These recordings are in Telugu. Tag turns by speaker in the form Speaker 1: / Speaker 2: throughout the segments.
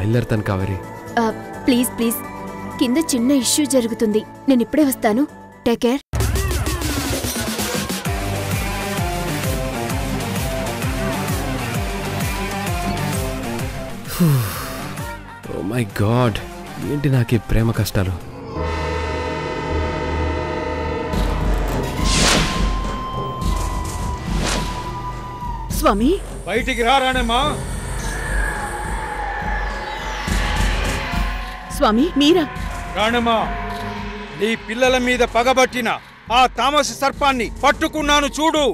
Speaker 1: బయలుదేరుతాను కావేరి.
Speaker 2: ప్లీజ్ ప్లీజ్, కింద చిన్న ఇష్యూ జరుగుతుంది, నేను ఇప్పుడే వస్తాను. Take care.
Speaker 1: Oh my god, ఏంటి నాకు ఈ ప్రేమ కష్టాలు.
Speaker 3: స్వామి
Speaker 4: బయటికి రారాణమ్మా.
Speaker 3: స్వామి మీరా?
Speaker 4: రాణమ్మా, నీ పిల్లల మీద పగబట్టిన ఆ తామసి సర్పాన్ని పట్టుకున్నాను చూడు.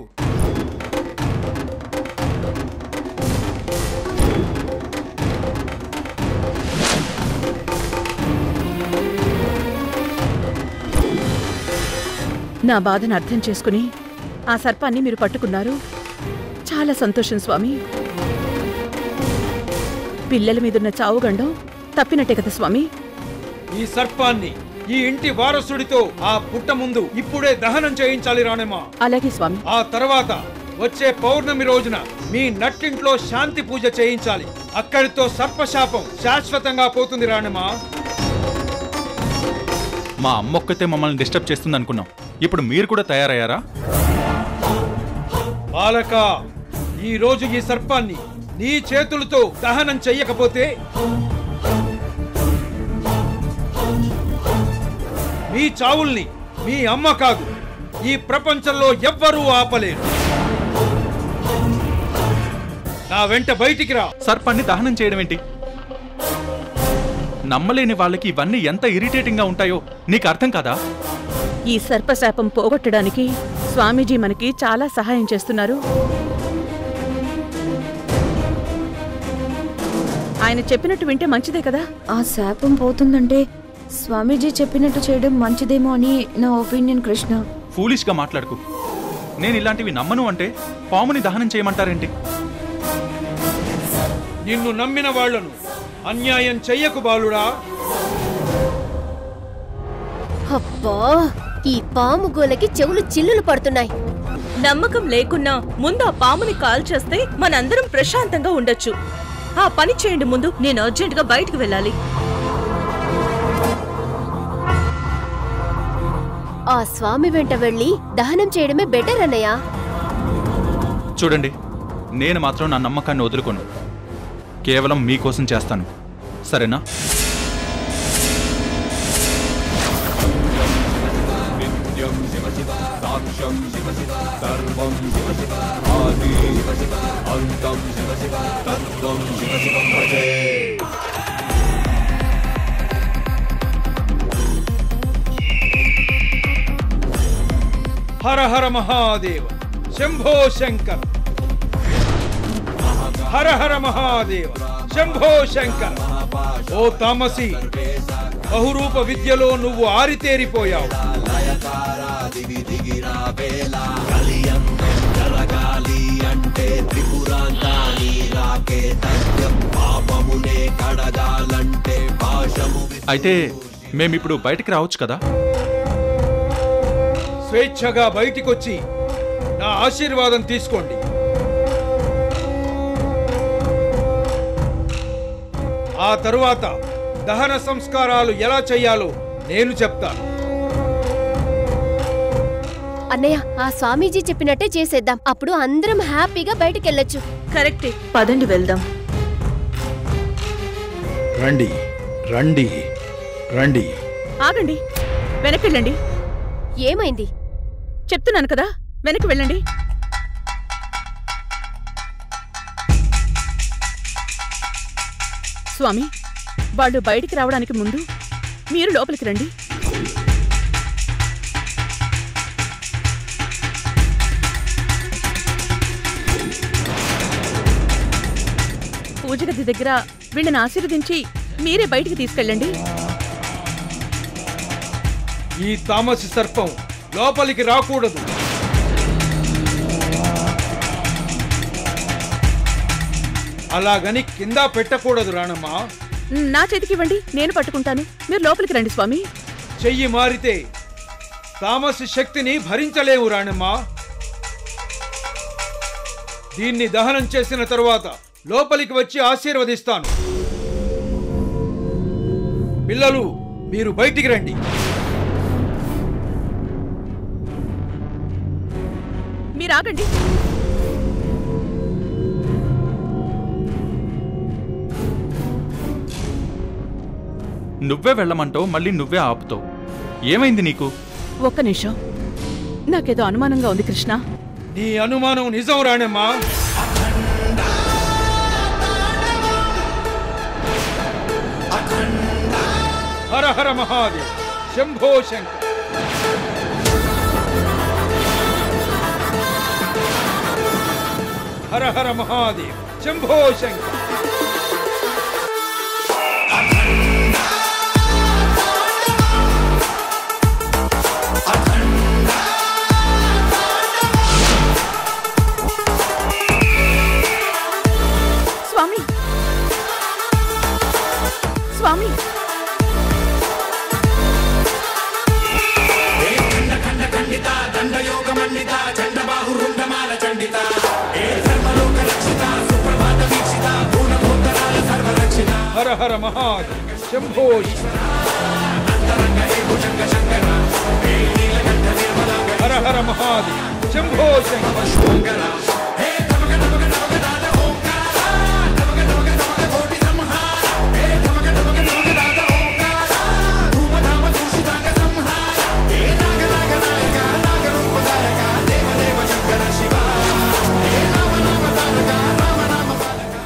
Speaker 3: నా బాధను అర్థం చేసుకుని ఆ సర్పాన్ని మీరు పట్టుకున్నారు, చాలా సంతోషం స్వామి. పిల్లల మీదున్న చావుగండం తప్పినట్టే కదా స్వామి?
Speaker 4: ఈ సర్పాన్ని ఈ ఇంటి వారసుడితో ఆ పుట్ట ముందు ఇప్పుడే దహనం చేయించాలి రాణమ్మా.
Speaker 3: అలాగే స్వామి.
Speaker 4: ఆ తర్వాత వచ్చే పౌర్ణమి రోజున మీ నట్టింట్లో శాంతి పూజ చేయించాలి. అక్కడితో సర్పశాపం శాశ్వతంగా పోతుంది రాణమ్మా.
Speaker 5: మా అమ్మొక్కతే మమ్మల్ని డిస్టర్బ్ చేస్తుంది అనుకున్నాం, ఇప్పుడు మీరు కూడా తయారయ్యారా?
Speaker 4: బాలక, ఈ రోజు ఈ సర్పాన్ని నీ చేతులతో దహనం చెయ్యకపోతే మీ చావుల్ని మీ అమ్మ కాదు, ఈ ప్రపంచంలో ఎవ్వరూ ఆపలేరు. నా వెంట బయటికి రా.
Speaker 5: సర్పాన్ని దహనం చేయడం ఏంటి? నమ్మలేని వాళ్ళకి ఇవన్నీ ఎంత ఇరిటేటింగ్ గా ఉంటాయో నీకు అర్థం కాదా?
Speaker 3: ఈ సర్పశాపం పోగొట్టడానికి స్వామీజీ మనకి చాలా సహాయం చేస్తున్నారు. ఆయన చెప్పినట్టు వింటే మంచిదే కదా?
Speaker 2: ఆ శాపం పోతుందంటే స్వామీజీ చెప్పినట్టు చేయడం మంచిదేమో అని నా ఒపీనియన్. కృష్ణ,
Speaker 5: ఫూలిష్ గా మాట్లాడుకు. నేను ఇలాంటివి నమ్మను అంటే పాముని దహనం చేయమంటారేంటి?
Speaker 4: నిన్ను నమ్మిన వాళ్లను అన్యాయం చెయ్యకు బాలుడా.
Speaker 2: అబ్బా, ఈ పాము గోలకి చెవులు చిల్లులు పడుతున్నాయి.
Speaker 6: నమ్మకం లేకున్నా ముందు ఆ పాముని కాల్ చేస్తే మనందరం ప్రశాంతంగా ఉండొచ్చు. ఆ పని చేయండి ముందు, నేను అర్జెంటుగా బయటకు వెళ్ళాలి.
Speaker 2: ఆ స్వామి వెంట వెళ్ళి దహనం చేయడమే బెటర్ అన్నయ్య.
Speaker 5: చూడండి, నేను మాత్రం నా నమ్మకాన్ని వదులుకోను. కేవలం మీకోసం చేస్తాను, సరేనా?
Speaker 4: హర హర మహాదేవ, శంభో శంకర్. హర హర మహాదేవ, శంభో శంకర్. ఓ తామసి, బహురూప విద్యలో నువ్వు ఆరితేరిపోయావు.
Speaker 5: అయితే మేమిప్పుడు బయటికి రావచ్చు కదా?
Speaker 4: స్వేచ్ఛగా బయటికొచ్చి నా ఆశీర్వాదం తీసుకోండి. ఆ తరువాత దహన సంస్కారాలు ఎలా చెయ్యాలో నేను చెప్తాను.
Speaker 2: అన్నయ్య, ఆ స్వామీజీ చెప్పినట్టే చేసేద్దాం, అప్పుడు అందరం హ్యాపీగా బయటికెళ్ళొచ్చు.
Speaker 6: కరెక్టే,
Speaker 3: పదండి వెళ్దాం.
Speaker 4: రండి రండి రండి.
Speaker 3: ఆగండి, వెనక్కి వెళ్ళండి.
Speaker 2: ఏమైంది?
Speaker 3: చెప్తున్నాను కదా, వెనక్కి వెళ్ళండి. స్వామి, వాళ్ళు బయటికి రావడానికి ముందు మీరు లోపలికి రండి. పూజ గది దగ్గర వీళ్ళని ఆశీర్వదించి మీరే బయటికి తీసుకెళ్ళండి.
Speaker 4: ఈ తామసి సర్పం లోపలికి రాకూడదు. అలాగని కింద పెట్టకూడదు రాణమ్మా.
Speaker 3: నా చేతికి ఇవ్వండి, నేను పట్టుకుంటాను. మీరు లోపలికి రండి స్వామి.
Speaker 4: చెయ్యి మారితే తామసి శక్తిని భరించలేవు రాణమ్మా. దీన్ని దహనం చేసిన తరువాత లోపలికి వచ్చి ఆశీర్వదిస్తాను. పిల్లలు మీరు బయటికి రండి.
Speaker 3: మీరు ఆగండి.
Speaker 5: నువ్వే వెళ్ళమంటావు, మళ్ళీ నువ్వే ఆపుతావు. ఏమైంది నీకు?
Speaker 3: ఒక్క నిమిషం, నాకేదో అనుమానంగా ఉంది కృష్ణ.
Speaker 4: నీ అనుమానం నిజం రాణమ్మా. హర హర మహాదేవ్, శంభో శంకర్. హర హర మహాదేవ్, శంభో శంకర్.
Speaker 3: స్వామి, స్వామి,
Speaker 4: హర హర మహాదేవ్, శంభో హర హర మహాదేవ్, శంభో శంకర్.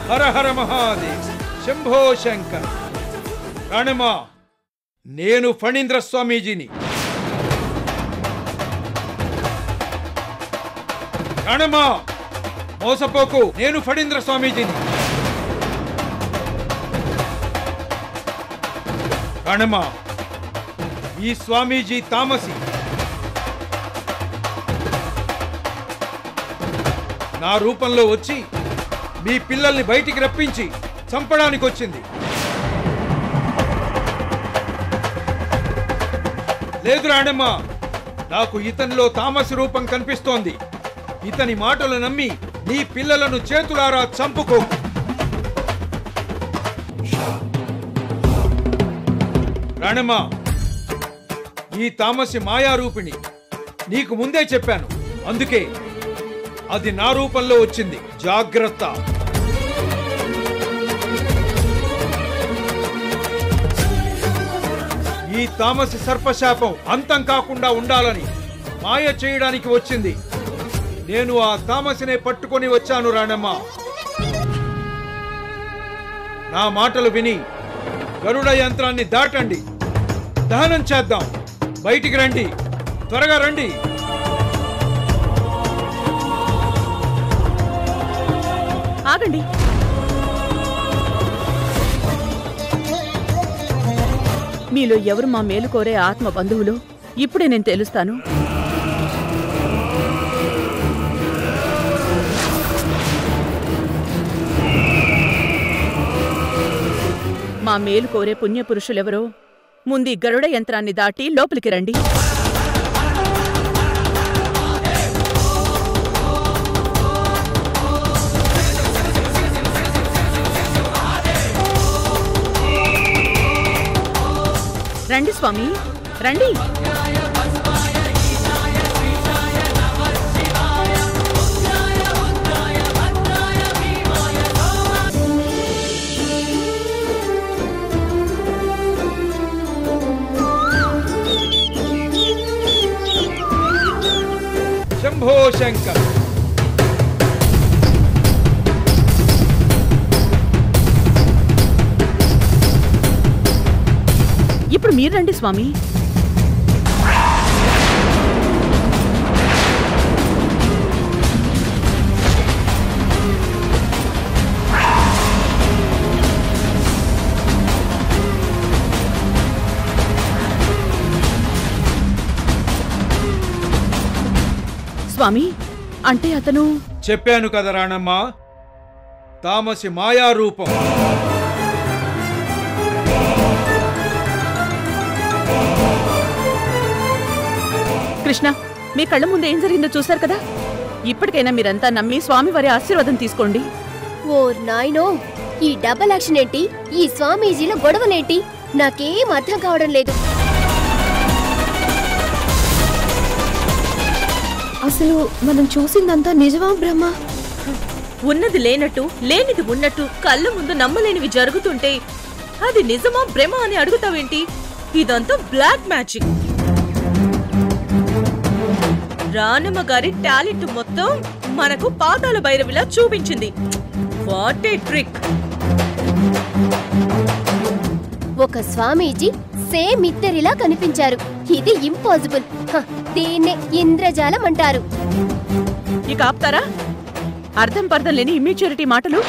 Speaker 4: హర హర మహాదేవ్, శంభో శంకర్. రాణమ్మా, నేను ఫణీంద్ర స్వామీజీని. రాణమ్మా, మోసపోకు, నేను ఫణీంద్ర స్వామీజీని. రాణమ్మా, ఈ స్వామీజీ తామసి. నా రూపంలో వచ్చి మీ పిల్లల్ని బయటికి రప్పించి చంపడానికి వచ్చింది. లేదు రాణమ్మా, నాకు ఇతనిలో తామసి రూపం కనిపిస్తోంది. ఇతని మాటలు నమ్మి నీ పిల్లలను చేతులారా చంపుకో. రాణమ్మా, ఈ తామసి మాయారూపిణి. నీకు ముందే చెప్పాను, అందుకే అది నా రూపంలో వచ్చింది. జాగ్రత్త. ఈ తామసి సర్పశాపం అంతం కాకుండా ఉండాలని మాయ చేయడానికి వచ్చింది. నేను ఆ తామసినే పట్టుకొని వచ్చాను రాణమ్మ. నా మాటలు విని గరుడ యంత్రాన్ని దాటండి, దహనం చేద్దాం. బయటికి రండి, త్వరగా రండి.
Speaker 3: ఆగండి. మీలో ఎవరు మా మేలు కోరే ఆత్మ బంధువులు ఇప్పుడే నేను తెలుస్తాను. మా మేలు కోరే పుణ్యపురుషులెవరో ముందు గరుడ యంత్రాన్ని దాటి లోపలికి రండి. రండి స్వామి, రండి.
Speaker 4: శంభో శంకర్.
Speaker 3: ఇప్పుడు మీరు రండి స్వామి. స్వామి, అంటే అతను...
Speaker 4: చెప్పాను కదా రాణమ్మ, తామసి మాయారూపం.
Speaker 3: కృష్ణ, మీ కళ్ళ ముందు ఏం జరిగిందో చూశారు కదా. ఇప్పటికైనా మీరంతా నమ్మి స్వామివారి ఆశీర్వాదం తీసుకోండి.
Speaker 7: ఓ నాయనో, ఈ డబల్ యాక్షన్ ఏంటి? ఈ స్వామీజీల గొడవలేంటి? నాకేం అర్థం కావడం లేదు.
Speaker 2: అసలు మనం చూసిందంతా నిజమా బ్రహ్మ?
Speaker 6: ఉన్నది లేనట్టు లేనిది ఉన్నట్టు కళ్ళ ముందు నమ్మలేనివి జరుగుతుంటే అది నిజమా భ్రమ అని అడుగుతావేంటి? ఇదంతా బ్లాక్ మ్యాజిక్. రానమ్మ గారి టాలెంట్ మొత్తం మనకు పాతాల భైరవిలా చూపించింది. What a trick!
Speaker 7: ఒక స్వామీజీ సేమ్ ఇద్దరిలా కనిపించారు. ఇది ఇంపాసిబుల్. దీన్నే ఇంద్రజాలం అంటారు.
Speaker 3: ఇక ఆపుతారా? అర్థం పర్థం లేని ఇమ్యూచ్యూరిటీ మాటలు.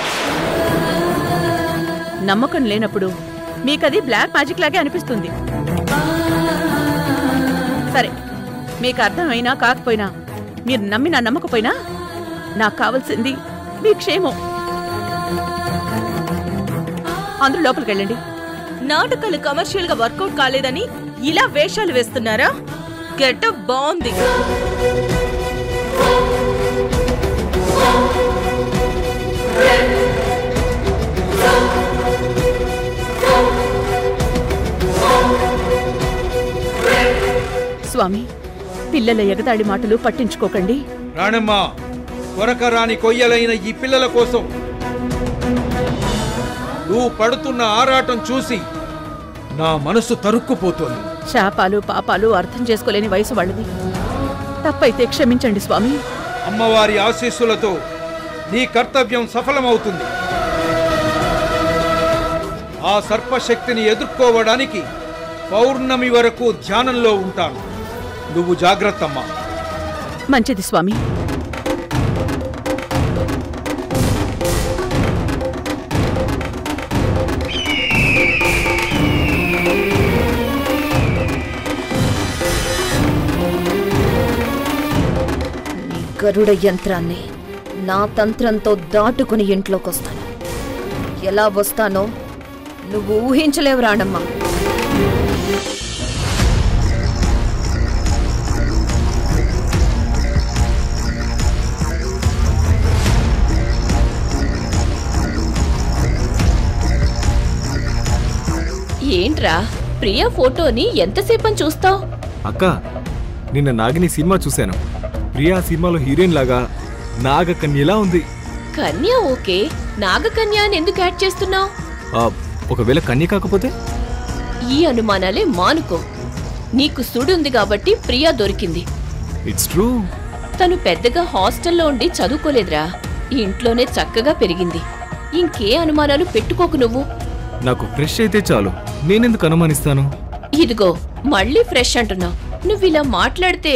Speaker 3: నమ్మకం లేనప్పుడు మీకది బ్లాక్ మ్యాజిక్ లాగే అనిపిస్తుంది. సరే, మీకు అర్థమైనా కాకపోయినా, మీరు నమ్మినా నమ్మకపోయినా, నాకు కావాల్సింది మీ క్షేమం. అందరూ లోపలికి వెళ్ళండి.
Speaker 6: నాటకాలు కమర్షియల్ గా వర్కౌట్ కాలేదని ఇలా వేషాలు వేస్తున్నారా? గెటప్ బాగుంది.
Speaker 3: స్వామి, పిల్లల ఎగతాళి మాటలు పట్టించుకోకండి.
Speaker 4: రాణమ్మ, కొరకరాని కొయ్యలైన ఈ పిల్లల కోసం నువ్వు పడుతున్న ఆరాటం చూసి నా మనసు తరుక్కుపోతోంది.
Speaker 3: శాపాలు పాపాలు అర్థం చేసుకోలేని వయసు వాళ్ళది. తప్పైతే క్షమించండి స్వామి.
Speaker 4: అమ్మవారి ఆశీస్సులతో నీ కర్తవ్యం సఫలమవుతుంది. ఆ సర్పశక్తిని ఎదుర్కోవడానికి పౌర్ణమి వరకు ధ్యానంలో ఉంటాను. నువ్వు జాగ్రత్తమ్మా.
Speaker 3: మంచిది స్వామి.
Speaker 2: గరుడ యంత్రాన్ని నా తంత్రంతో దాటుకుని ఇంట్లోకొస్తాను. ఎలా వస్తానో నువ్వు ఊహించలేవు రాణమ్మ.
Speaker 6: ఏంట్రా, ప్రియా ఫోటోని ఎంతసేపని చూస్తావు?
Speaker 8: అక్క, నిన్న నాగిని సినిమా చూశాను. ప్రియా సినిమాలో హీరోయిన్ లాగా నాగకన్యలా ఉంది.
Speaker 6: కన్య ఓకే, నాగకన్య అని ఎందుకు యాడ్ చేస్తున్నావు?
Speaker 8: ఒకవేళ కన్య కాకపోతే?
Speaker 6: ఈ అనుమానాలే మానుకో. నీకు సుడుంది కాబట్టి ప్రియా దొరికింది.
Speaker 8: It's true.
Speaker 6: తను పెద్దగా హాస్టల్లో ఉండి చదువుకోలేదురా, ఇంట్లోనే చక్కగా పెరిగింది. ఇంకే అనుమానాలు పెట్టుకోకు నువ్వు.
Speaker 8: నాకు ఫ్రెష్ అయితే చాలు, నేనెందుకు అనుమానిస్తాను?
Speaker 6: ఇదిగో మళ్ళీ ఫ్రెష్ అంటున్నావు. నువ్విలా మాట్లాడితే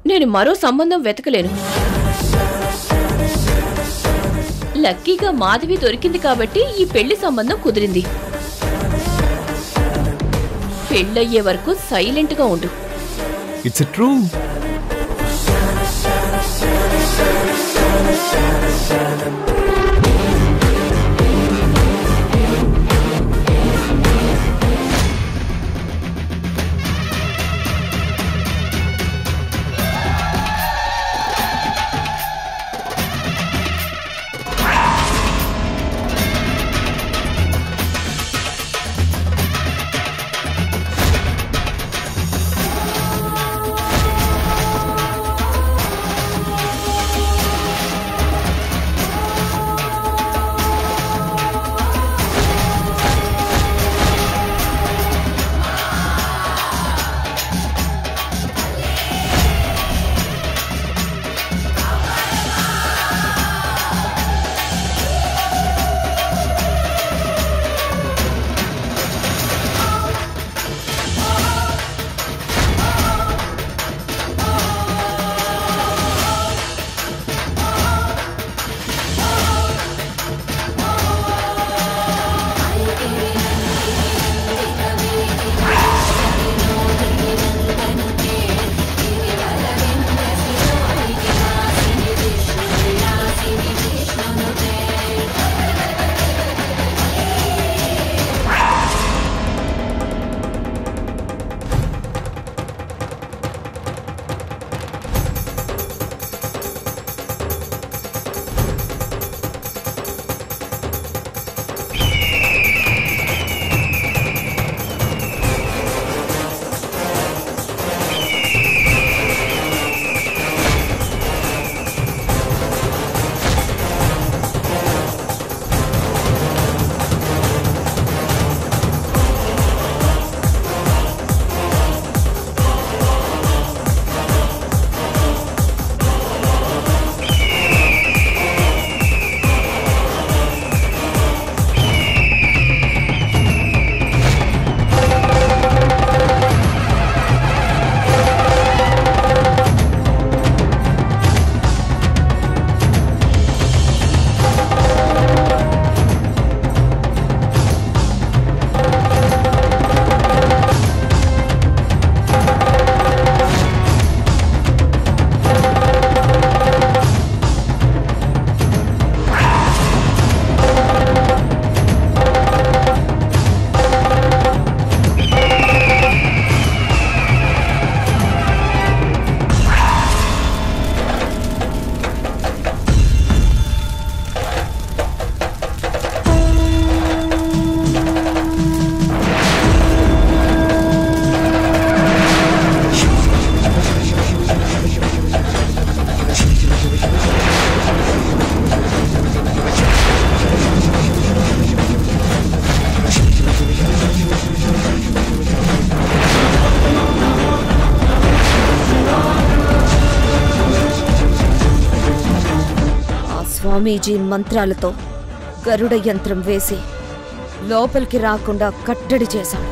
Speaker 6: నేను మరో సంబంధం వెతకలేను. లక్కీగా మాధవి దొరికింది కాబట్టి ఈ పెళ్లి సంబంధం కుదిరింది. పెళ్ళయ్యే వరకు సైలెంట్ గా ఉండు.
Speaker 8: It's true.
Speaker 2: స్వామీజీ మంత్రాలతో గరుడ యంత్రం వేసి లోపలికి రాకుండా కట్టడి చేశాడు.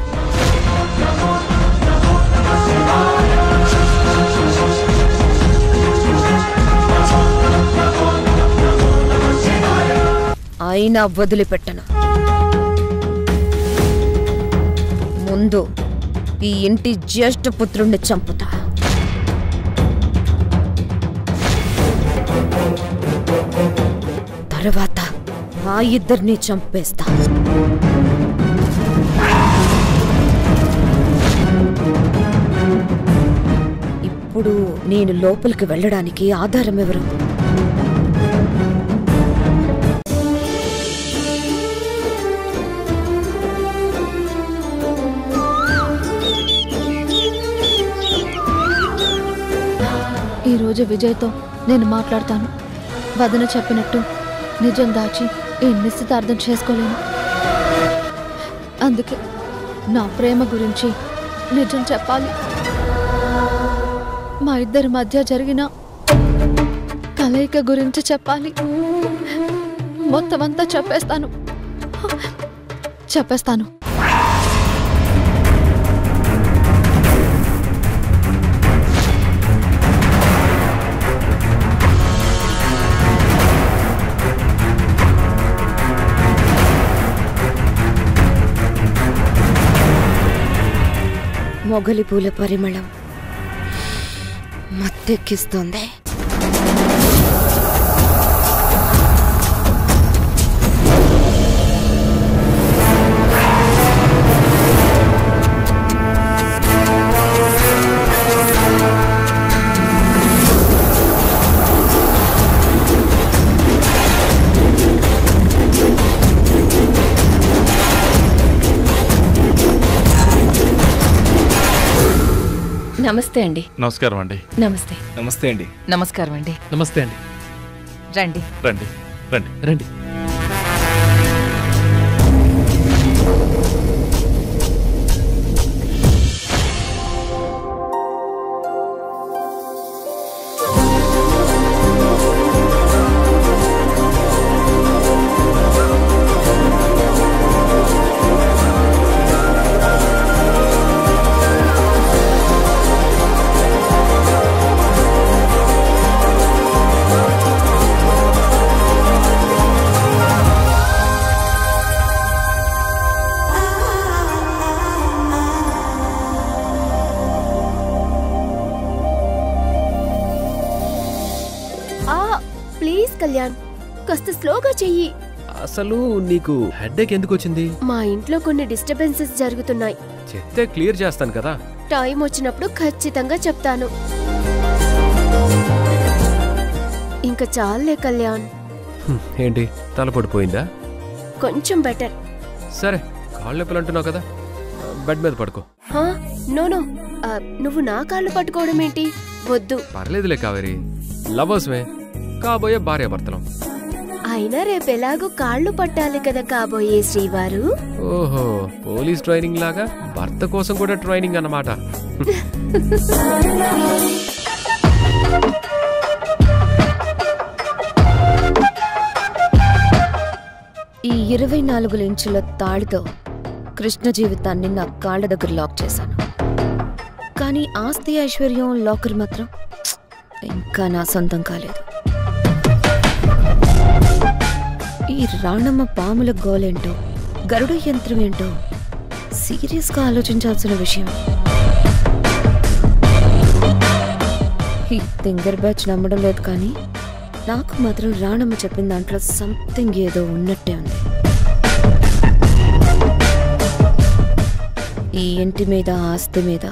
Speaker 2: అయినా వదిలిపెట్టను. ముందు ఈ ఇంటి జ్యేష్ఠపుత్రుణ్ణి చంపుతా. తర్వాత ఆ ఇద్దరిని చంపేస్తా. ఇప్పుడు నేను లోపలికి వెళ్ళడానికి ఆధారం ఎవరు?
Speaker 9: ఈరోజు విజయ్తో నేను మాట్లాడతాను. వదన చెప్పినట్టు నిజం దాచి ఈ నిశ్చితార్థం చేసుకోలేను. అందుకే నా ప్రేమ గురించి నిజం చెప్పాలి. మా ఇద్దరి మధ్య జరిగిన కలయిక గురించి చెప్పాలి. మొత్తం అంతా చెప్పేస్తాను.
Speaker 2: మొగలి పూల పరిమళం మత్తెక్కిస్తోంది.
Speaker 3: నమస్తే అండి.
Speaker 5: నమస్కారం అండి.
Speaker 3: నమస్తే.
Speaker 8: నమస్తే అండి.
Speaker 3: నమస్కారం అండి.
Speaker 1: నమస్తే అండి.
Speaker 3: రండి
Speaker 5: రండి రండి
Speaker 1: రండి.
Speaker 7: ప్లీజ్ కళ్యాణ్, కాస్త స్లోగా చెయ్యి.
Speaker 1: అసలు నీకు హెడ్ఏక్ ఎందుకు వచ్చింది?
Speaker 7: మా ఇంట్లో కొన్ని డిస్టర్బెన్సెస్ జరుగుతున్నాయి.
Speaker 1: చెప్తే క్లియర్ చేస్తాను కదా.
Speaker 7: టైం వచ్చినప్పుడు ఖచ్చితంగా చెప్తాను. ఇంకా చాలే కళ్యాణ్.
Speaker 1: ఏంటి తల పడిపోయిందా?
Speaker 7: కొంచెం బెటర్.
Speaker 1: సరే, కాళ్ళు నొప్పులు అంటున్నావు కదా, బెడ్ మీద పడుకో.
Speaker 7: నో, నువ్వు నా కాళ్ళు పట్టుకోవడం ఏంటి? వద్దు.
Speaker 1: పర్లేదులే కావేరి, లవర్స్మే, కాబోయే భార్యాభర్తలం.
Speaker 7: అయినా రేపెలాగూ కాళ్ళు పట్టాలి కదా కాబోయే శ్రీవారు.
Speaker 1: ఓహో, పోలీస్ ట్రైనింగ్ లాగా భర్త కోసం కూడా ట్రైనింగ్ అన్నమాట.
Speaker 2: ఈ 24 ఇంచుల తాళితో కృష్ణ జీవితాన్ని నా కాళ్ళ దగ్గర లాక్ చేశాను. కానీ ఆస్తి ఐశ్వర్యం లాకర్ మాత్రం ఇంకా నా సొంతం కాలేదు. ఈ రాణమ్మ పాముల గోలేంటో, గరుడ యంత్రం ఏంటో సీరియస్గా ఆలోచించాల్సిన విషయం. ఈ తింగర్ బ్యాచ్ నమ్మడం లేదు, కానీ నాకు మాత్రం రాణమ్మ చెప్పిన దాంట్లో సంథింగ్ ఏదో ఉన్నట్టే ఉంది. ఈ ఇంటి మీద, ఆస్తి మీద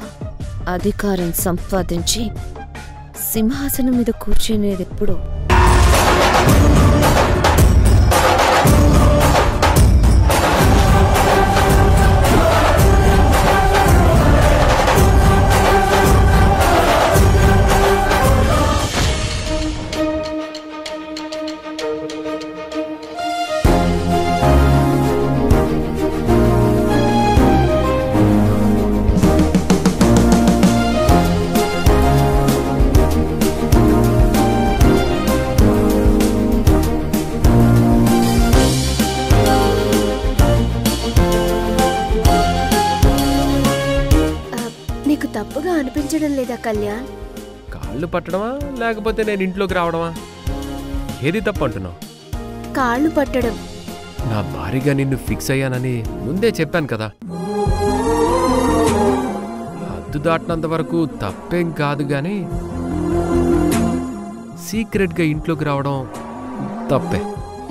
Speaker 2: అధికారం సంపాదించి సింహాసనం మీద కూర్చునేది ఎప్పుడో.
Speaker 7: తప్పుగా అనిపించడం లేదా కళ్యాణ్?
Speaker 1: కాళ్ళు పట్టడమా లేకపోతే నేను ఇంట్లోకి రావడమా? ఏది తప్పు అంటున్నావు?
Speaker 7: కాళ్ళు పట్టడం.
Speaker 1: నా భారీగా నిన్ను ఫిక్స్ అయ్యానని ముందే చెప్పాను కదా. హద్దు దాటినంత వరకు తప్పేం కాదు గాని సీక్రెట్గా ఇంట్లోకి రావడం తప్పే.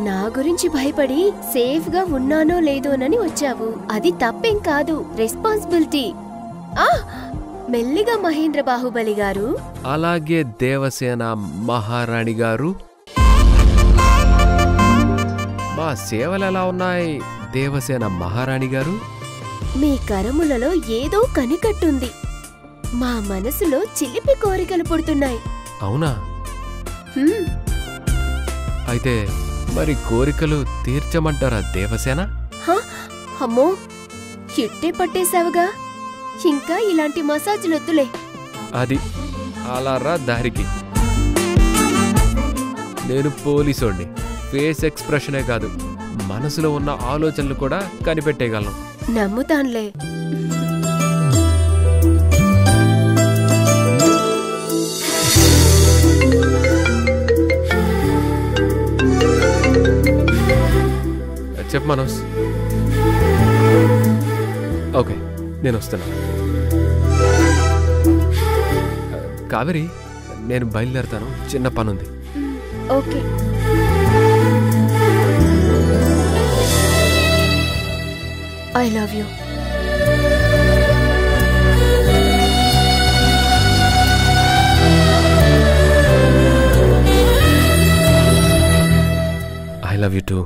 Speaker 7: నా గురించి భయపడి సేఫ్ గా ఉన్నానో లేదోనని వచ్చావు. అది తప్పేం కాదు, రెస్పాన్సిబిలిటీ. మెల్లిగా మహేంద్ర బాహుబలి గారు.
Speaker 1: అలాగే దేవసేన మహారాణి గారు. మా సేవలు ఎలా ఉన్నాయి దేవసేన మహారాణి గారు?
Speaker 7: మీ కరములలో ఏదో కనికట్టుంది. మా మనసులో చిలిపి కోరికలు పుడుతున్నాయి.
Speaker 1: అవునా? అయితే మరి కోరికలు తీర్చమంటారా దేవసేన?
Speaker 7: అమ్మో, చిట్టే పట్టేశావుగా. ఇంకా ఇలాంటి మసాజులొద్దులే.
Speaker 1: అది అలా రా దారికి. నేను పోలీసోడిని. ఫేస్ ఎక్స్ప్రెషనే కాదు, మనసులో ఉన్న ఆలోచనలు కూడా కనిపెట్టేయగలను.
Speaker 7: నమ్ముతాన్లే.
Speaker 1: చెప్పు మనోజ్. ఓకే, నేను వస్తున్నా. కావేరి, నేను బయలుదేరుతాను, చిన్న పనుంది.
Speaker 7: Okay. I love you.
Speaker 1: I love you two.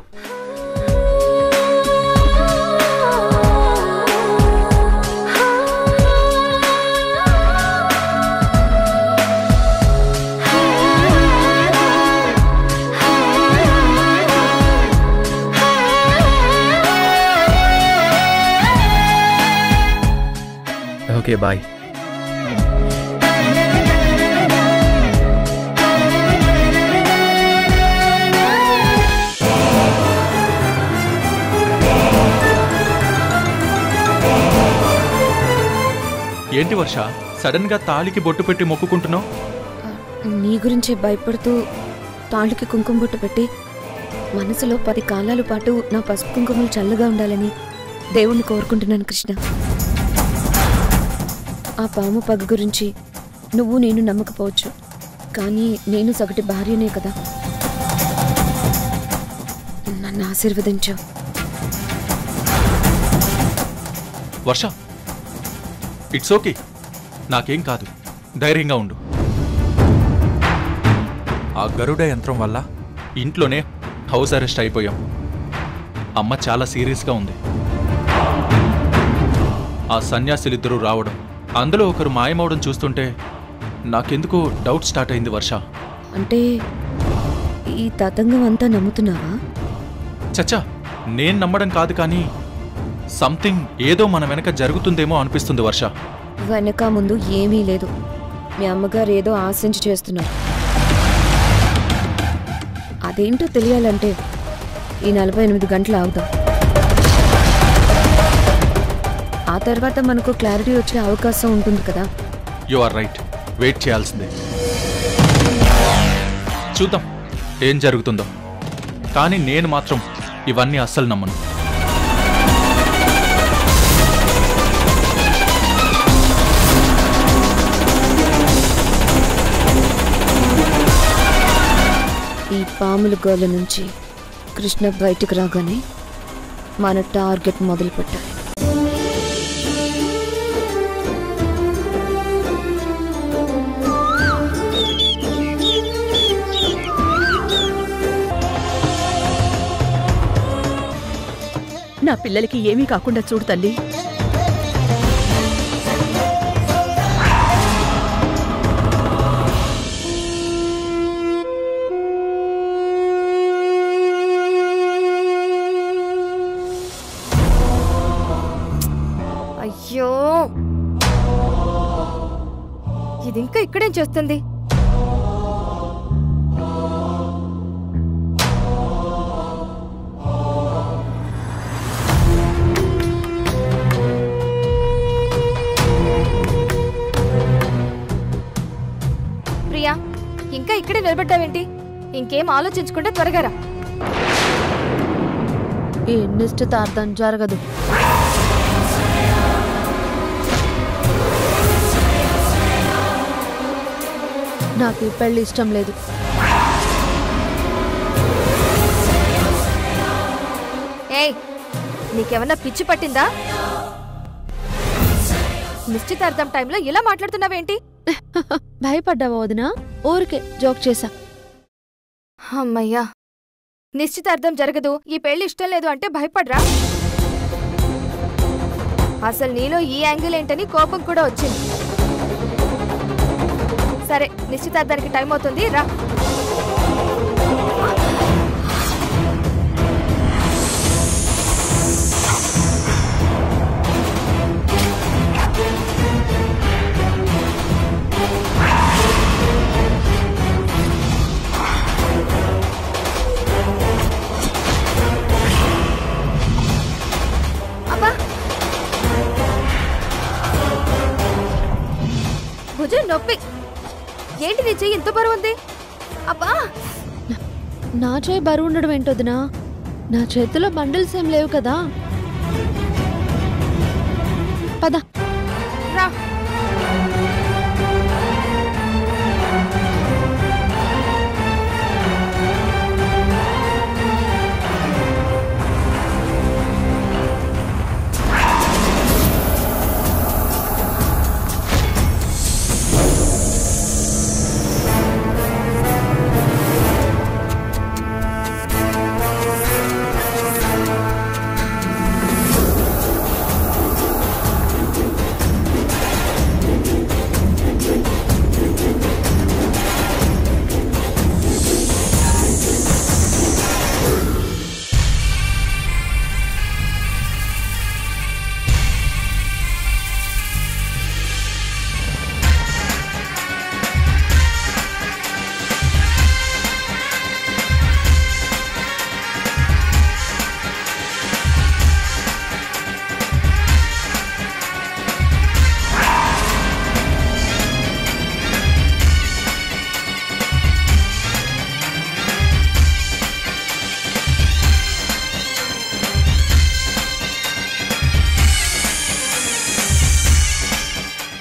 Speaker 1: Okay, bye.
Speaker 5: ఏంటి వర్ష, సడన్ గా తాళికి బొట్టు పెట్టి మొక్కుకుంటున్నావు?
Speaker 2: నీ గురించే భయపడుతూ తాళికి కుంకుమ బొట్టు పెట్టి మనసులో 10 కాలాల పాటు నా పసుపు కుంకుమలు చల్లగా ఉండాలని దేవుణ్ణి కోరుకుంటున్నాను కృష్ణ. ఆ పాము పగ గురించి నువ్వు నేను నమ్మకపోవచ్చు, కానీ నేను సగటి భార్యనే కదా. నన్ను ఆశీర్వదించు.
Speaker 5: వర్ష, ఇట్స్ ఓకే, నాకేం కాదు, ధైర్యంగా ఉండు. ఆ గరుడ యంత్రం వల్ల ఇంట్లోనే హౌస్ అరెస్ట్ అయిపోయాం. అమ్మ చాలా సీరియస్గా ఉంది. ఆ సన్యాసులిద్దరూ రావడం, అందులో ఒకరు మాయమవడం చూస్తుంటే నాకెందుకో డౌట్ స్టార్ట్ అయింది వర్ష.
Speaker 2: అంటే ఈ తతంగం అంతా నమ్ముతున్నావా?
Speaker 5: చచ్చా, నేను నమ్మడం కాదు, కానీ సంథింగ్ ఏదో మన వెనక జరుగుతుందేమో అనిపిస్తుంది వర్ష.
Speaker 2: వెనక ముందు ఏమీ లేదు. మీ అమ్మగారు ఏదో ఆశించి చేస్తున్నారు. అదేంటో తెలియాలంటే ఈ 48 గంటలు ఆగుదాం. ఆ తర్వాత మనకు క్లారిటీ వచ్చే అవకాశం ఉంటుంది కదా.
Speaker 5: యు ఆర్ రైట్, వెయిట్ చేయాల్సిందే. చూద్దాం ఏం జరుగుతుందో, కానీ నేను మాత్రం ఇవన్నీ అస్సలు నమ్మను.
Speaker 2: ఈ పాముల గోల నుంచి కృష్ణ బయటకు రాగానే మన టార్గెట్ మొదలు పెట్టాలి.
Speaker 3: నా పిల్లలకి ఏమీ కాకుండా చూడు తల్లి.
Speaker 10: అయ్యో, ఇది ఇంకా ఇక్కడేం చేస్తుంది? ప్రియా, ఇంకా ఇక్కడే నిలబడ్డావేంటి? ఇంకేం ఆలోచించకుండా త్వరగా రా.
Speaker 9: ఈ నిశ్చితార్థం జరగదు. నాకు ఈ పెళ్లి ఇష్టం లేదు.
Speaker 10: ఏయ్, నీకేమన్నా పిచ్చి పట్టిందా? నిశ్చితార్థం టైంలో ఇలా మాట్లాడుతున్నావేంటి?
Speaker 9: భయపడ్డావా వదినా? ఊరికే జోక్ చేశా.
Speaker 10: అమ్మయ్యా, నిశ్చితార్థం జరగదు, ఈ పెళ్లి ఇష్టం లేదు అంటే భయపడ్రా? అసలు నీలో ఈ యాంగిల్ ఏంటని కోపం కూడా వచ్చింది. సరే, నిశ్చితార్థానికి టైం అవుతుంది, రా. భుజం నొప్పి. ఏంటి నీ చెయ్యి ఇంత బరువు ఉంది? అబ్బా,
Speaker 9: నా చేయి బరువు ఉండడం ఏంటొదినా? నా చేతిలో బండిల్స్ ఏం లేవు కదా. పద
Speaker 10: రా.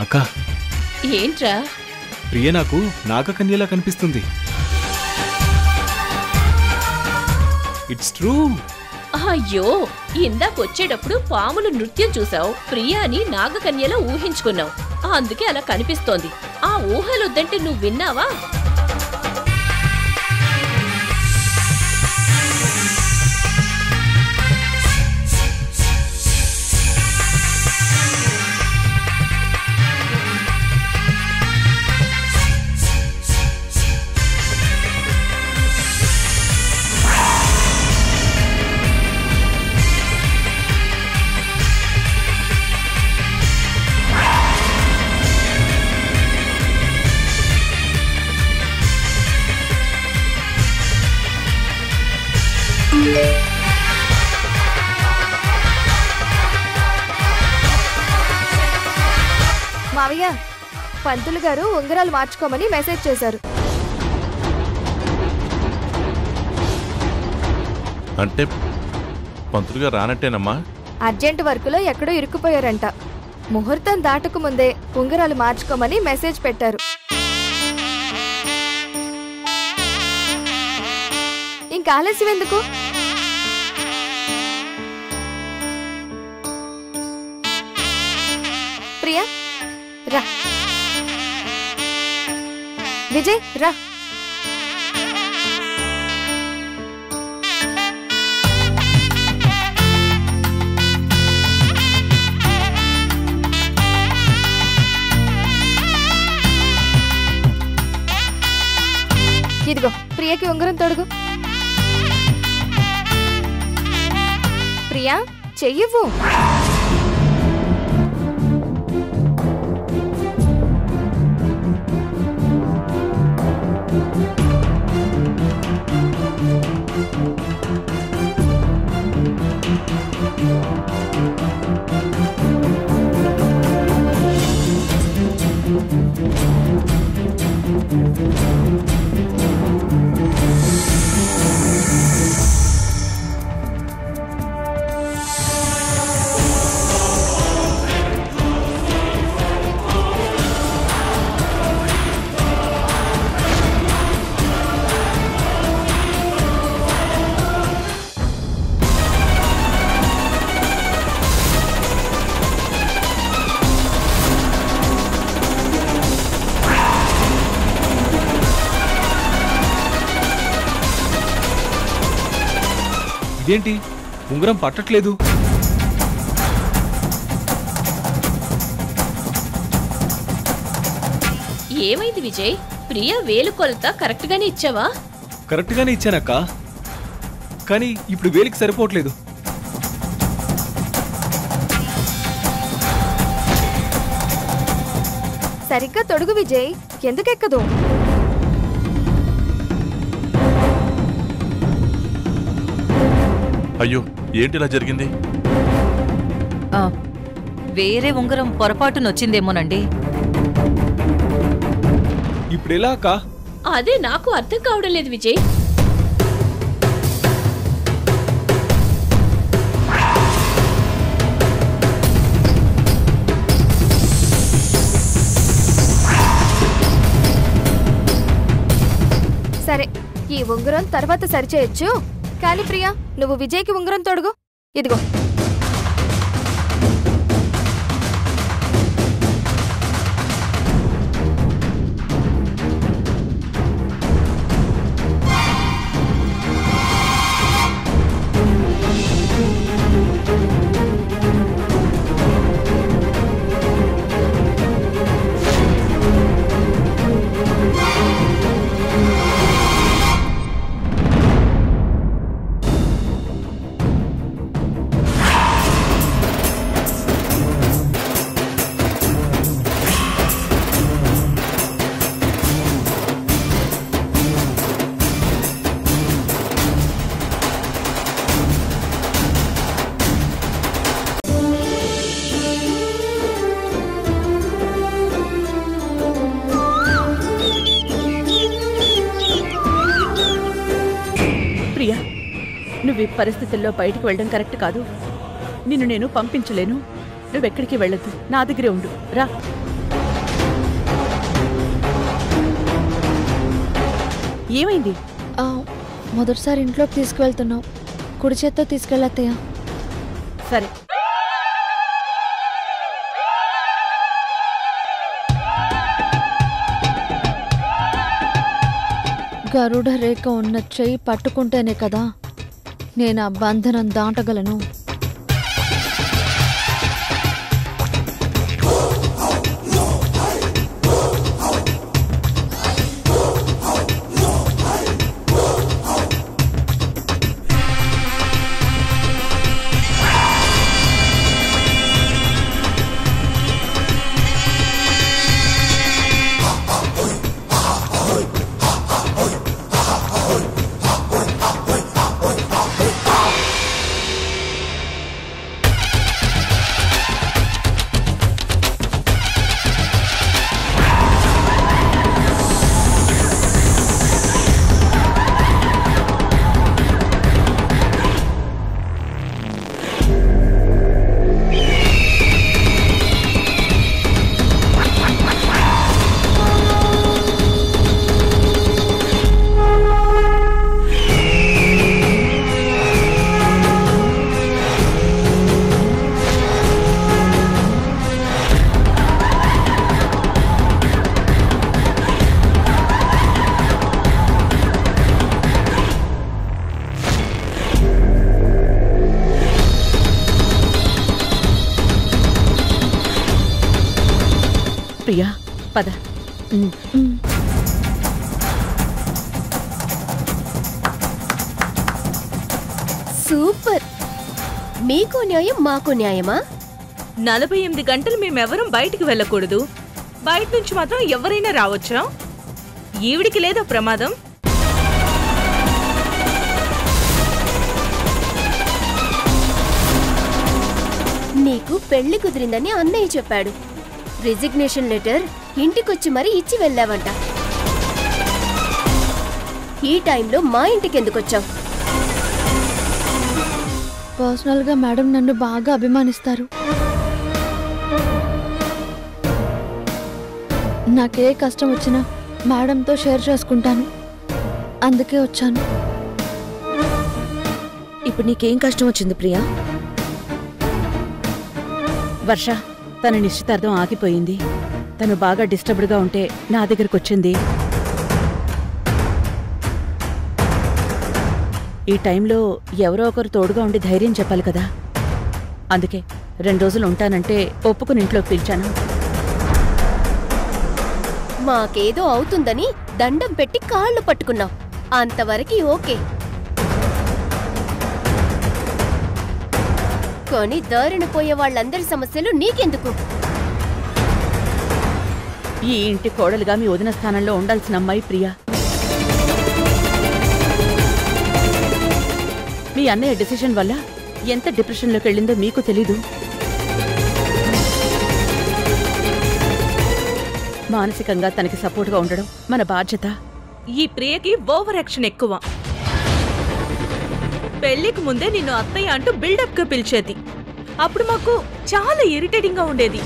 Speaker 8: అక్క,
Speaker 3: ఏంట్రా?
Speaker 8: ప్రియ నాకు నాగకన్యలా కనిపిస్తుంది. It's true.
Speaker 6: అయ్యో, ఇందాకొచ్చేటప్పుడు పాములు నృత్యం చూసావు, ప్రియాని నాగకన్యలో ఊహించుకున్నావు, అందుకే అలా కనిపిస్తోంది. ఆ ఊహలొద్దంటే నువ్వు విన్నావా?
Speaker 10: మావయ్య, పంతులు గారు ఉంగరాలు మార్చుకోమని మెసేజ్ చేశారు.
Speaker 11: అంటే పంతులుగా రానట్టేనమ్మా?
Speaker 10: అర్జెంట్ వర్కులో ఎక్కడో ఇరుక్కుపోయారంట. ముహూర్తం దాటకు ముందే ఉంగరాలు మార్చుకోమని మెసేజ్ పెట్టారు. ఇంకా ఆలస్యం ఎందుకు? ప్రియా, రా. విజయ్, రా. ఇదిగో ప్రియకి ఉంగరం తొడుగు. ప్రియా, చెయ్యవు.
Speaker 8: ఇదేంటి ఉంగరం పట్టట్లేదు?
Speaker 7: ఏమైంది విజయ్? ప్రియా వేలు కొలత కరెక్ట్ గానే ఇచ్చావా?
Speaker 8: కరెక్ట్ గానే ఇచ్చానక్క, కానీ ఇప్పుడు వేలికి సరిపోవట్లేదు.
Speaker 10: సరిగ్గా తొడుగు విజయ్, ఎందుకెక్కదు?
Speaker 11: అయ్యో, ఏంటి ఇలా జరిగింది?
Speaker 12: వేరే ఉంగరం పొరపాటున వచ్చిందేమోనండి.
Speaker 8: ఇప్పుడు ఎలా అక్క?
Speaker 7: అదే నాకు అర్థం కావడం లేదు విజయ్.
Speaker 10: సరే, ఈ ఉంగరం తర్వాత సరిచేయొచ్చు, కానీ ప్రియా నువ్వు విజయ్కి ఉంగరం తొడుగు. ఇదిగో.
Speaker 3: ప్రియా, నువ్వు ఈ పరిస్థితుల్లో బయటికి వెళ్ళడం కరెక్ట్ కాదు. నిన్ను నేను పంపించలేను. నువ్వెక్కడికి వెళ్ళొద్దు, నా దగ్గరే ఉండు. రా. ఏమైంది?
Speaker 9: మొదటిసారి ఇంట్లోకి తీసుకువెళ్తున్నావు, కుడి చేత్తో తీసుకెళ్ళత్తయ్య.
Speaker 3: సరే.
Speaker 9: గరుడ రేఖ ఉన్న చెయ్యి పట్టుకుంటేనే కదా నేను ఆ బంధనం దాటగలను.
Speaker 3: ప్రియా, పద.
Speaker 7: సూపర్. మీకు న్యాయం, మాకు న్యాయమా?
Speaker 6: 48 గంటలు మేమెవరం బయటికి వెళ్ళకూడదు. బయట నుంచి మాత్రం ఎవరైనా రావచ్చా? ఈవిడికి లేదా ప్రమాదం?
Speaker 7: నీకు పెళ్లి కుదిరిందని అన్నయ్య చెప్పాడు. రిజిగ్నేషన్ లెటర్ ఇంటికొచ్చి మరీ ఇచ్చి వెళ్ళావంట. ఈ టైంలో మా ఇంటికి ఎందుకు వచ్చావు?
Speaker 9: పర్సనల్గా మేడం నన్ను బాగా అభిమానిస్తారు. నాకే కష్టం వచ్చినా మేడంతో షేర్ చేసుకుంటాను, అందుకే వచ్చాను.
Speaker 2: ఇప్పుడు నీకేం కష్టం వచ్చింది ప్రియా?
Speaker 3: వర్ష, తన నిశ్చితార్థం ఆగిపోయింది. తను బాగా డిస్టర్బ్డ్గా ఉంటే నా దగ్గరకు వచ్చింది. ఈ టైంలో ఎవరో ఒకరు తోడుగా ఉండి ధైర్యం చెప్పాలి కదా. అందుకే 2 రోజులు ఉంటానంటే ఒప్పుకుని ఇంట్లోకి పిలిచాను.
Speaker 7: మాకేదో అవుతుందని దండం పెట్టి కాళ్ళు పట్టుకున్నాం, అంతవరకు ఓకే. కానీ దారిన పోయే వాళ్ళందరి సమస్యలు నీకెందుకు?
Speaker 3: ఈ ఇంటి కోడలుగా మీ వదిన స్థానంలో ఉండాల్సిన అమ్మాయి ప్రియా. మీ అన్నయ్య డెసిషన్ వల్ల ఎంత డిప్రెషన్లోకి వెళ్ళిందో మీకు తెలీదు. మానసికంగా తనకి సపోర్ట్గా ఉండడం మన బాధ్యత.
Speaker 6: ఈ ప్రియకి ఓవర్ యాక్షన్ ఎక్కువ. పెళ్లికి ముందే నిన్ను అత్తయ్య అంటూ బిల్డప్ గా పిలిచేది. అప్పుడు మాకు చాలా ఇరిటేటింగ్ గా ఉండేది.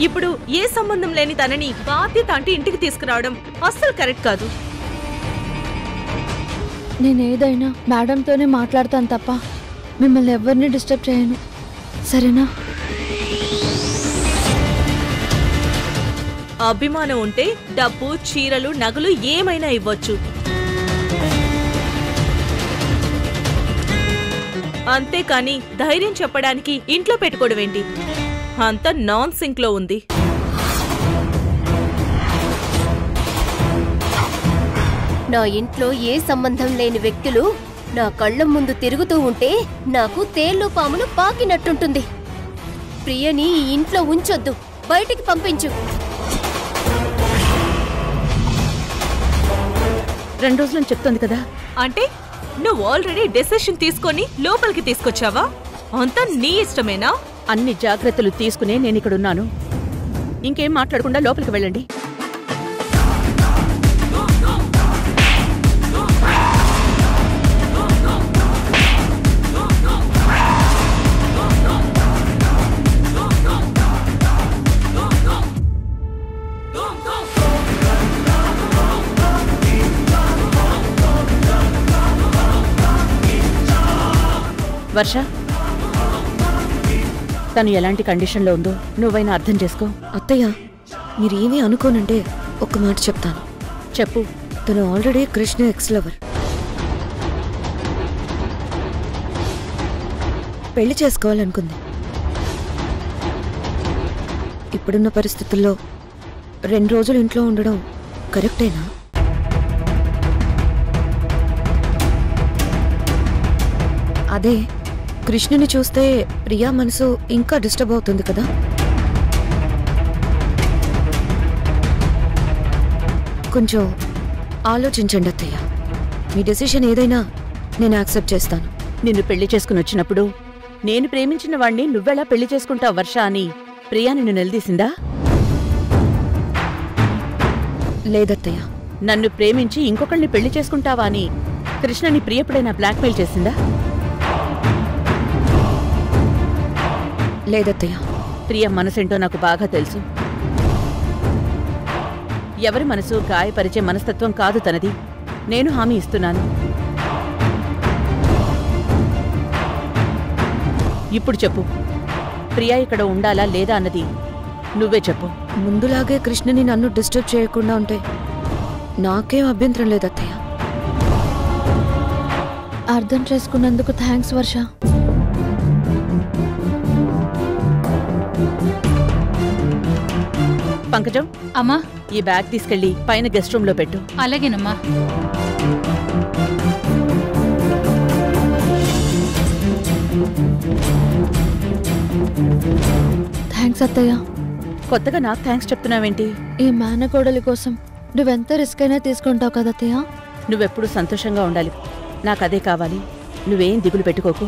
Speaker 6: ఇప్పుడు ఏ సంబంధం లేని తనని బాధ్యత అంటూ ఇంటికి తీసుకురావడం అస్సలు కరెక్ట్ కాదు.
Speaker 9: నేనేదైనా మేడంతోనే మాట్లాడతాను తప్ప మిమ్మల్ని ఎవరిని డిస్టర్బ్ చేయను, సరేనా?
Speaker 6: అభిమానం ఉంటే డబ్బు, చీరలు, నగలు ఏమైనా ఇవ్వచ్చు. అంతేకాని ధైర్యం చెప్పడానికి ఇంట్లో పెట్టుకోవడం ఏంటి? అంత నాన్ సింక్ లో ఉంది.
Speaker 7: నా ఇంట్లో ఏ సంబంధం లేని వ్యక్తులు నా కళ్ళ ముందు తిరుగుతూ ఉంటే నాకు తేళ్లు పాములు పాకినట్టుంటుంది. ప్రియని ఈ ఇంట్లో ఉంచొద్దు, బయటికి పంపించు.
Speaker 3: 2 రోజులని చెప్తోంది కదా.
Speaker 6: అంటే నువ్వు ఆల్రెడీ డెసిషన్ తీసుకొని లోపలికి తీసుకొచ్చావా? అంతా నీ ఇష్టమేనా?
Speaker 3: అన్ని జాగ్రత్తలు తీసుకునే నేనిక్కడున్నాను. ఇంకేం మాట్లాడకుండా లోపలికి వెళ్ళండి. వర్ష, తను ఎలాంటి కండిషన్లో ఉందో నువ్వైనా అర్థం చేసుకో.
Speaker 2: అత్తయ్య, మీరేమీ అనుకోనంటే ఒక్క మాట చెప్తాను.
Speaker 3: చెప్పు.
Speaker 2: తను ఆల్రెడీ కృష్ణ ఎక్స్ లవర్. పెళ్లి చేసుకోవాలనుకుంది. ఇప్పుడున్న పరిస్థితుల్లో 2 రోజులు ఇంట్లో ఉండడం కరెక్టేనా? అదే కృష్ణని చూస్తే ప్రియా మనసు ఇంకా డిస్టర్బ్ అవుతుంది కదా. కొంచెం ఆలోచించండి అత్తయ్య. మీ డెసిషన్ ఏదైనా నేను యాక్సెప్ట్ చేస్తాను.
Speaker 3: నిన్ను పెళ్లి చేసుకుని వచ్చినప్పుడు నేను ప్రేమించిన వాణ్ణి నువ్వెలా పెళ్లి చేసుకుంటావు వర్ష అని ప్రియా నిన్ను నిలదీసిందా?
Speaker 2: లేదత్తయ్య.
Speaker 3: నన్ను ప్రేమించి ఇంకొకళ్ళని పెళ్లి చేసుకుంటావా అని కృష్ణని ప్రియప్పుడైనా బ్లాక్మెయిల్ చేసిందా?
Speaker 2: లేదత్తయ్య.
Speaker 3: ప్రియ మనసేంటో నాకు బాగా తెలుసు. ఎవరి మనసు గాయపరిచే మనస్తత్వం కాదు తనది. నేను హామీ ఇస్తున్నాను. ఇప్పుడు చెప్పు, ప్రియా ఇక్కడ ఉండాలా లేదా అన్నది నువ్వే చెప్పు.
Speaker 2: ముందులాగే కృష్ణని నన్ను డిస్టర్బ్ చేయకుండా ఉంటే నాకేం అభ్యంతరం లేదత్తయ్య.
Speaker 9: అర్థం చేసుకున్నందుకు థ్యాంక్స్ వర్ష.
Speaker 3: పంకజం,
Speaker 12: అమ్మా,
Speaker 3: ఈ బ్యాగ్ తీసుకెళ్లి పైన గెస్ట్ రూమ్ లో పెట్టు.
Speaker 12: అలాగేనమ్మా.
Speaker 9: థ్యాంక్స్ అత్తయ్య.
Speaker 3: కొత్తగా నాకు థ్యాంక్స్ చెప్తున్నావేంటి?
Speaker 9: ఈ మేనకోడలి కోసం నువ్వెంత రిస్క్ అయినా తీసుకుంటావు కదా అత్తయ్య.
Speaker 3: నువ్వెప్పుడు సంతోషంగా ఉండాలి, నాకు అదే కావాలి. నువ్వేం దిగులు పెట్టుకోకు.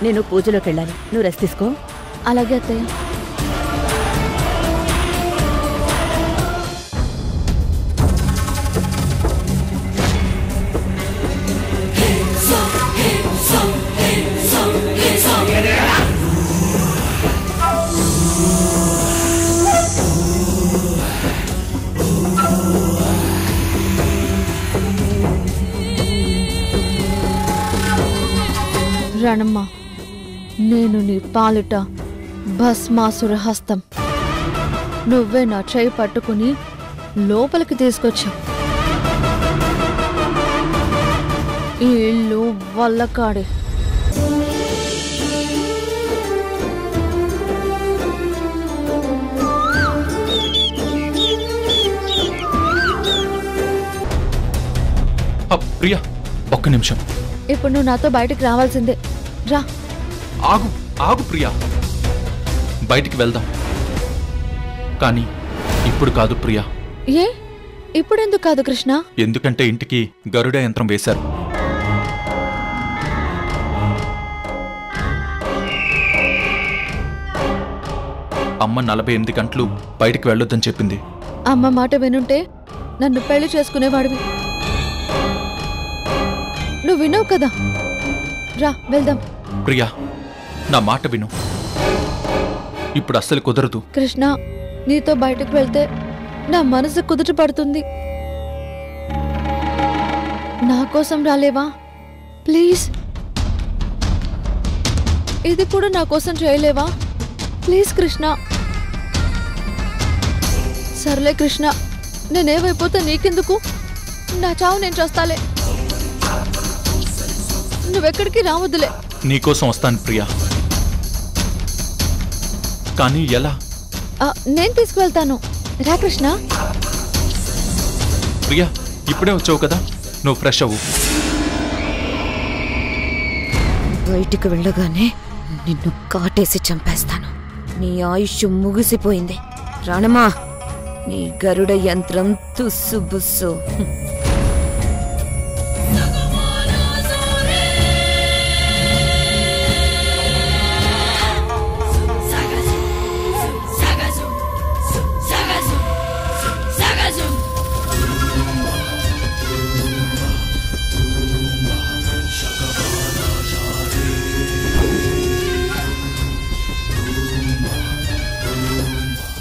Speaker 3: నేను పూజలోకి వెళ్ళాలి, నువ్వు రెస్ట్ తీసుకో.
Speaker 9: అలాగే అత్తయ్య. రణమ్మ, నేను నీ పాలిట భస్మాసుర హస్తం. నువ్వే నా చేయి పట్టుకుని లోపలికి తీసుకొచ్చావు. ఈ ఇల్లు వల్ల కాడే.
Speaker 5: ప్రియా ఒక్క నిమిషం.
Speaker 9: ఇప్పుడు నువ్వు నాతో బయటికి రావాల్సిందే. రా.
Speaker 5: ఆగు ఆగు ప్రియా, బయటికి వెళ్దాం. కానీ ఇప్పుడు కాదు ప్రియా.
Speaker 9: ఏ ఇప్పుడెందుకు కాదు కృష్ణ?
Speaker 5: ఎందుకంటే ఇంటికి గరుడ యంత్రం వేశారు. అమ్మ 48 గంటలు బయటికి వెళ్ళొద్దని చెప్పింది.
Speaker 9: అమ్మ మాట వినుంటే నన్ను పెళ్లి చేసుకునేవాడివి. నువ్వు వినవు కదా. రా వెళ్దాం.
Speaker 5: ప్రియా నా మాట విను, ఇప్పుడు అస్సలు కుదరదు.
Speaker 9: కృష్ణ, నీతో బయటకు వెళ్తే నా మనసు కుదుట పడుతుంది. నా కోసం రాలేవా ప్లీజ్? ఇది కూడా నా కోసం చేయలేవా ప్లీజ్ కృష్ణ? సర్లే కృష్ణ, నేనేమైపోతే నీకెందుకు? నా చావు నేను చేస్తాలే. నువ్వెక్కడికి రావద్దులే.
Speaker 5: నీకోసం వస్తాను ప్రియా, కానీ ఎలా?
Speaker 9: నేను తీసుకువెళ్తాను. రా కృష్ణ.
Speaker 5: ప్రియా ఇప్పుడే వచ్చావు కదా, నువ్వు ఫ్రెష్ అవ్వు.
Speaker 2: బయటికి వెళ్ళగానే నిన్ను కాటేసి చంపేస్తాను. నీ ఆయుష్ ముగిసిపోయింది. రాణమా, నీ గరుడ యంత్రం తుస్సు బుస్సు.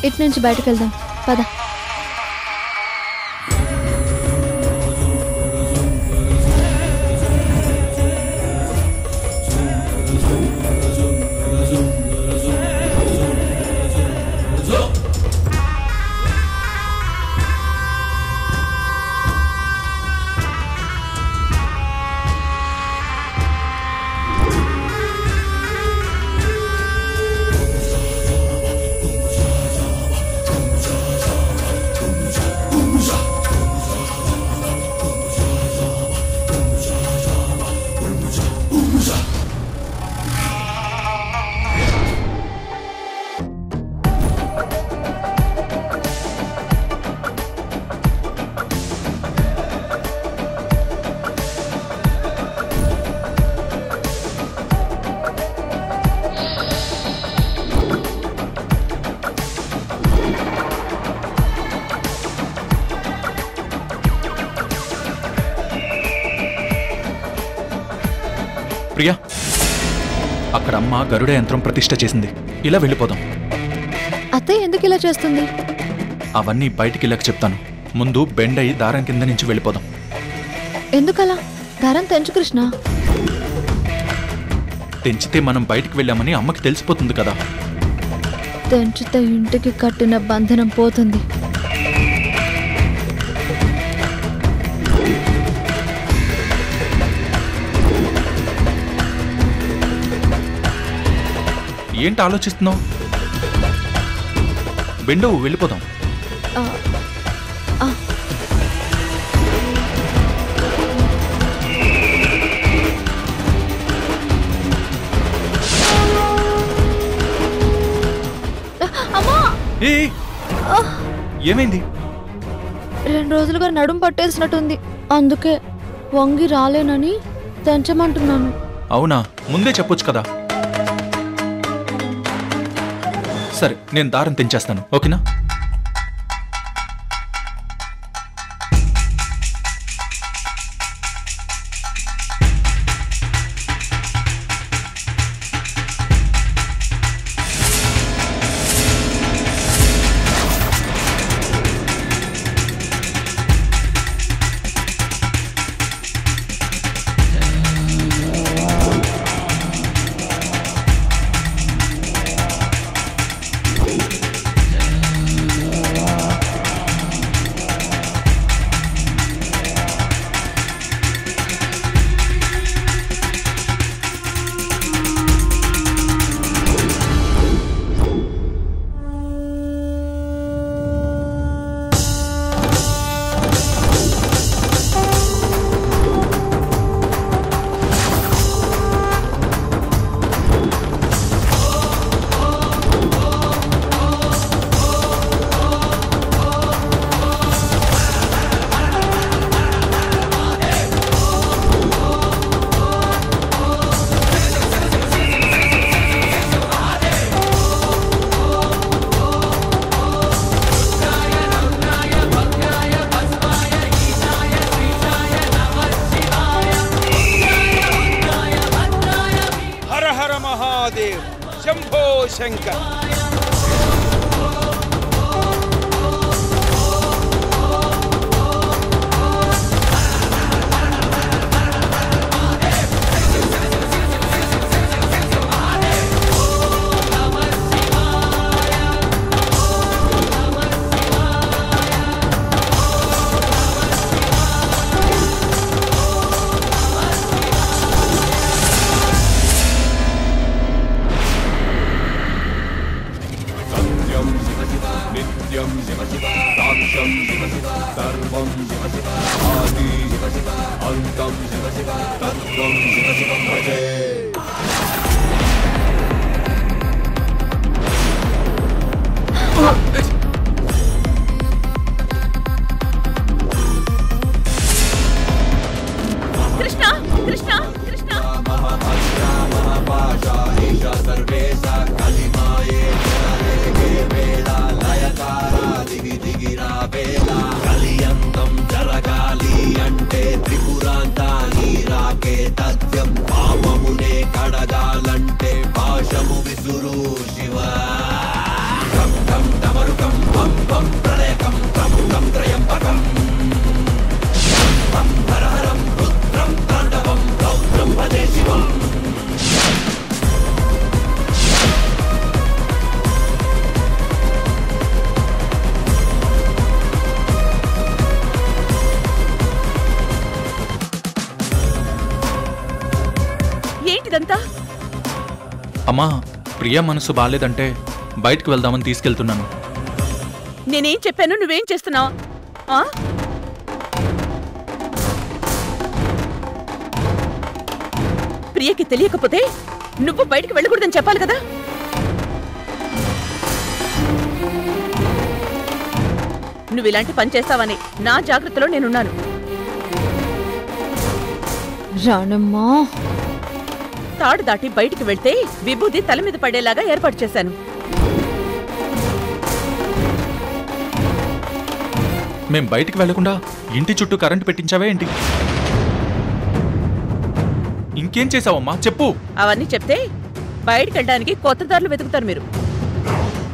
Speaker 9: ఇటు నుంచి బయటకు వెళ్దాం పద.
Speaker 5: ప్రియా, అక్కడ అమ్మ గరుడ యంత్రం ప్రతిష్ఠ చేసింది. ఇలా వెళ్ళిపోదాం.
Speaker 9: అత్తయ్య ఎందుకు ఇలా చేస్తుంది?
Speaker 5: అవన్నీ బయటికి వెళ్ళక చెప్తాను. ముందు బెండ్ అయి దారం కింద నుంచి వెళ్ళిపోదాం.
Speaker 9: ఎందుకలా? దారం తెంచు కృష్ణ.
Speaker 5: తెంచితే మనం బయటికి వెళ్ళామని అమ్మకి తెలిసిపోతుంది కదా.
Speaker 9: తెంచితే ఇంటికి కట్టిన బంధనం పోతుంది.
Speaker 5: ఏంటి ఆలోచిస్తున్నావు? బెండు వెళ్ళిపోదాం. ఏమైంది?
Speaker 9: 2 రోజులుగా నడుం పట్టేసినట్టుంది. అందుకే వంగి రాలేనని తెంచమంటున్నాను.
Speaker 5: అవునా? ముందే చెప్పొచ్చు కదా. సరే, నేను దారం తెంచేస్తాను. ఓకేనా?
Speaker 8: నిత్యం శివ శివ సాక్షం శివ శివ సర్వం శివ శివ ఆది శివ శివ అంతం శివ శివ తత్వం శివ శివం భజే
Speaker 3: కృష్ణ కృష్ణ కృష్ణ
Speaker 13: కలియంతం జరగాలి అంటే త్రిపురాంతాని రాకే తథ్యం పాపమునే కడగాలంటే పాశము విసురు శివ కం కం డమరుకం పం పం ప్రళయకం త్రం త్రం త్రయంబకం పం హరహరం రుద్రం తాండవం రౌద్రం భజే శివం
Speaker 3: ఏంటిదంతా?
Speaker 5: అమ్మా ప్రియ మనసు బాలేదంటే బయటకు వెళ్దామని తీసుకెళ్తున్నాను.
Speaker 3: నేనేం చెప్పాను, నువ్వేం చేస్తున్నావు? ప్రియకి తెలియకపోతే నువ్వు బయటికి వెళ్ళకూడదని చెప్పాలి కదా. నువ్వు ఇలాంటి పని చేస్తావని నా జాగ్రత్తలో నేనున్నాను.
Speaker 9: రానమ్మా,
Speaker 3: తాడు దాటి బయటికి వెళ్తే విభూది తల మీద పడేలాగా ఏర్పాటు చేశాను.
Speaker 5: మేం బయటికి వెళ్లకుండా ఇంటి చుట్టూ కరెంటు పెట్టించావే ఏంటి? ఇంకేం చేసావమ్మా చెప్పు.
Speaker 3: అవన్నీ చెప్తే బయటికి వెళ్ళడానికి కొత్త దారులు వెతుకుతారు మీరు.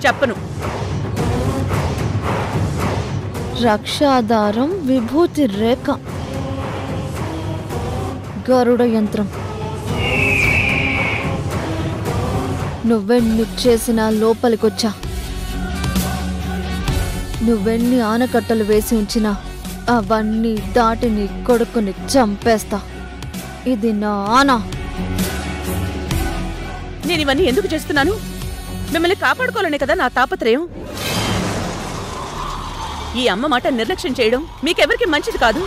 Speaker 3: చెప్పను.
Speaker 9: రక్షాధారం, విభూతి రేఖ, గరుడ యంత్రం. నువ్వెన్ని చేసినా లోపలికొచ్చా. నువ్వెన్ని ఆనకట్టలు వేసి ఉంచినా అవన్నీ దాటి నీ కొడుకుని చంపేస్తా. ఇది నా ఆన.
Speaker 3: నేను ఇవన్నీ ఎందుకు చేస్తున్నాను? మిమ్మల్ని కాపాడుకోవాలనే కదా నా తాపత్రయం. ఈ అమ్మ మాట నిర్లక్ష్యం చేయడం మీకెవరికి మంచిది కాదు.